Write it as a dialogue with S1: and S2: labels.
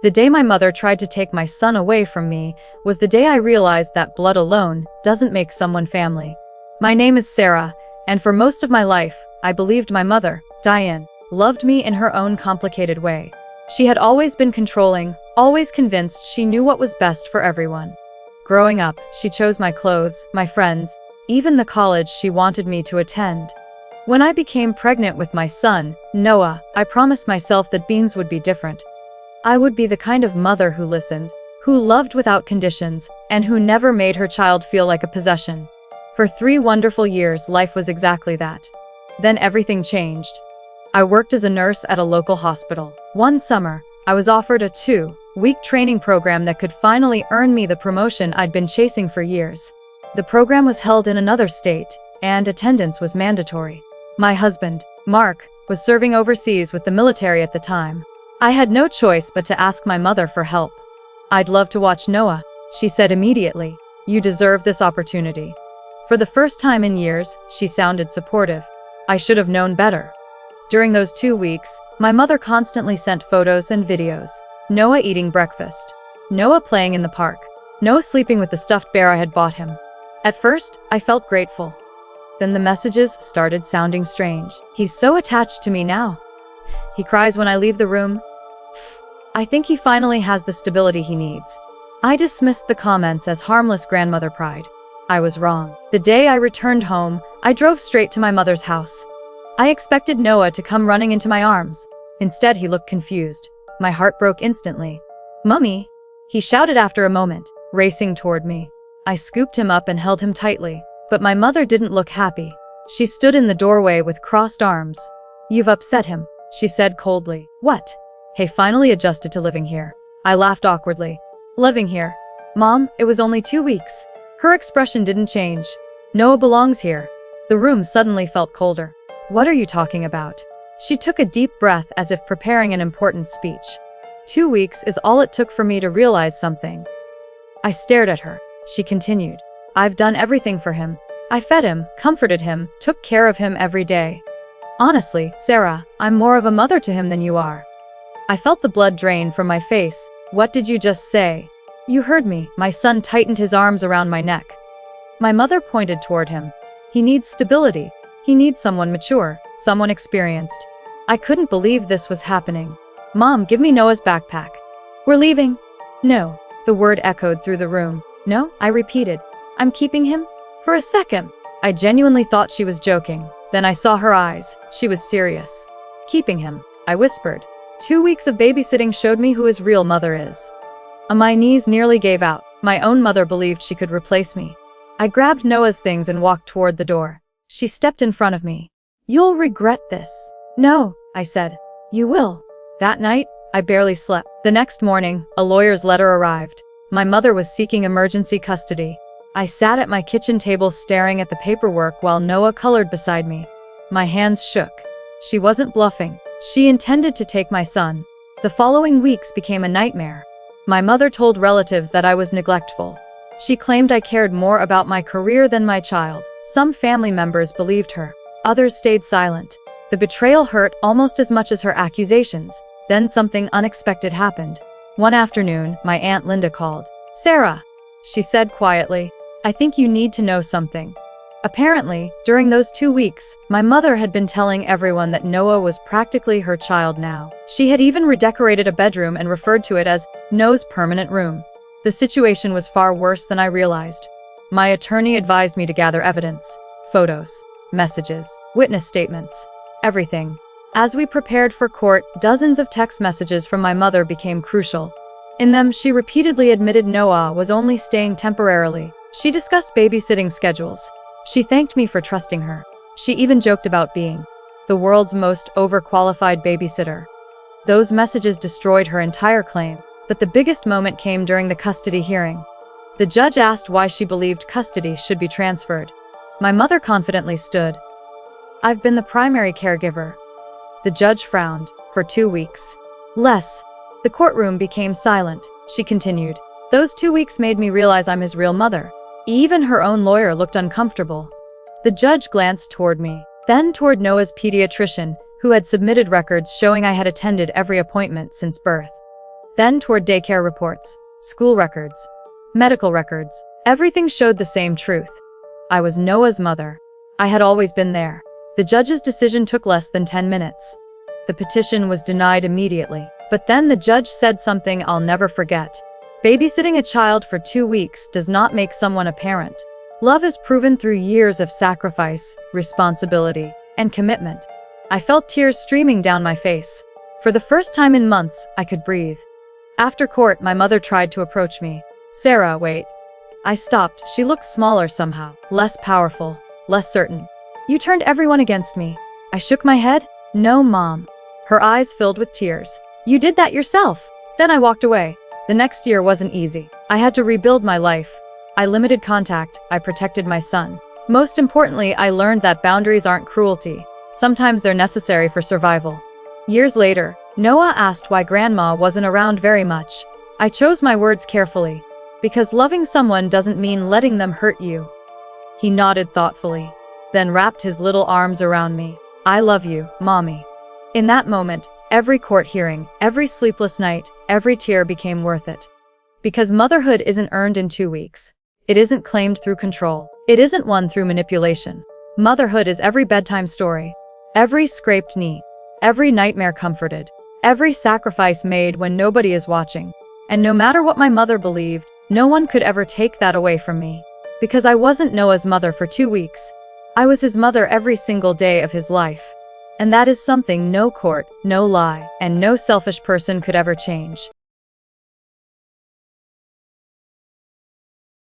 S1: The day my mother tried to take my son away from me was the day I realized that blood alone doesn't make someone family. My name is Sarah, and for most of my life, I believed my mother, Diane, loved me in her own complicated way. She had always been controlling, always convinced she knew what was best for everyone. Growing up, she chose my clothes, my friends, even the college she wanted me to attend. When I became pregnant with my son, Noah, I promised myself that beans would be different. I would be the kind of mother who listened, who loved without conditions, and who never made her child feel like a possession. For 3 wonderful years, life was exactly that. Then everything changed. I worked as a nurse at a local hospital. One summer, I was offered a 2-week training program that could finally earn me the promotion I'd been chasing for years. The program was held in another state, and attendance was mandatory. My husband, Mark, was serving overseas with the military at the time. I had no choice but to ask my mother for help. "I'd love to watch Noah," she said immediately. "You deserve this opportunity." For the first time in years, she sounded supportive. I should have known better. During those 2 weeks, my mother constantly sent photos and videos. Noah eating breakfast. Noah playing in the park. Noah sleeping with the stuffed bear I had bought him. At first, I felt grateful. Then the messages started sounding strange. "He's so attached to me now. He cries when I leave the room. I think he finally has the stability he needs." I dismissed the comments as harmless grandmother pride. I was wrong. The day I returned home, I drove straight to my mother's house. I expected Noah to come running into my arms. Instead, he looked confused. My heart broke instantly. "Mummy!" he shouted after a moment, racing toward me. I scooped him up and held him tightly, but my mother didn't look happy. She stood in the doorway with crossed arms. "You've upset him," she said coldly. "What?" "He finally adjusted to living here." I laughed awkwardly. "Living here? Mom, it was only 2 weeks." Her expression didn't change. "Noah belongs here." The room suddenly felt colder. "What are you talking about?" She took a deep breath as if preparing an important speech. 2 weeks is all it took for me to realize something. I stared at her. She continued. "I've done everything for him. I fed him, comforted him, took care of him every day. Honestly, Sarah, I'm more of a mother to him than you are." I felt the blood drain from my face. "What did you just say?" "You heard me." My son tightened his arms around my neck. My mother pointed toward him. "He needs stability. He needs someone mature, someone experienced." I couldn't believe this was happening. "Mom, give me Noah's backpack. We're leaving." "No." The word echoed through the room. "No," I repeated. "I'm keeping him?" For a second, I genuinely thought she was joking. Then I saw her eyes. She was serious. "Keeping him," I whispered. 2 weeks of babysitting showed me who his real mother is. My knees nearly gave out. My own mother believed she could replace me. I grabbed Noah's things and walked toward the door. She stepped in front of me. "You'll regret this." "No," I said. "You will." That night, I barely slept. The next morning, a lawyer's letter arrived. My mother was seeking emergency custody. I sat at my kitchen table staring at the paperwork while Noah colored beside me. My hands shook. She wasn't bluffing. She intended to take my son. The following weeks became a nightmare. My mother told relatives that I was neglectful. She claimed I cared more about my career than my child. Some family members believed her. Others stayed silent. The betrayal hurt almost as much as her accusations. Then something unexpected happened. One afternoon, my Aunt Linda called. "Sarah," she said quietly, "I think you need to know something." Apparently, during those 2 weeks, my mother had been telling everyone that Noah was practically her child now. She had even redecorated a bedroom and referred to it as Noah's permanent room. The situation was far worse than I realized. My attorney advised me to gather evidence. Photos, messages, witness statements, everything. As we prepared for court, dozens of text messages from my mother became crucial. In them, she repeatedly admitted Noah was only staying temporarily. She discussed babysitting schedules. She thanked me for trusting her. She even joked about being the world's most overqualified babysitter. Those messages destroyed her entire claim. But the biggest moment came during the custody hearing. The judge asked why she believed custody should be transferred. My mother confidently stood. "I've been the primary caregiver." The judge frowned. "For 2 weeks. Less." The courtroom became silent. She continued. "Those 2 weeks made me realize I'm his real mother." Even her own lawyer looked uncomfortable. The judge glanced toward me, then toward Noah's pediatrician, who had submitted records showing I had attended every appointment since birth. then toward daycare reports, school records, medical records. Everything showed the same truth. I was Noah's mother. I had always been there. The judge's decision took less than 10 minutes. The petition was denied immediately, but then the judge said something I'll never forget. Babysitting a child for 2 weeks does not make someone a parent. Love is proven through years of sacrifice, responsibility, and commitment. I felt tears streaming down my face. For the first time in months, I could breathe. After court, my mother tried to approach me. "Sarah, wait." I stopped. She looked smaller somehow, less powerful, less certain. "You turned everyone against me." I shook my head. "No, Mom." Her eyes filled with tears. "You did that yourself." Then I walked away. The next year wasn't easy. I had to rebuild my life. I limited contact. I protected my son. Most importantly, I learned that boundaries aren't cruelty. Sometimes they're necessary for survival. Years later, Noah asked why Grandma wasn't around very much. I chose my words carefully. Because loving someone doesn't mean letting them hurt you. He nodded thoughtfully, then wrapped his little arms around me. "I love you, Mommy." In that moment, every court hearing, every sleepless night, every tear became worth it. Because motherhood isn't earned in 2 weeks. It isn't claimed through control. It isn't won through manipulation. Motherhood is every bedtime story, every scraped knee, every nightmare comforted, every sacrifice made when nobody is watching. And no matter what my mother believed, no one could ever take that away from me. Because I wasn't Noah's mother for 2 weeks. I was his mother every single day of his life. And that is something no court, no lie, and no selfish person could ever change.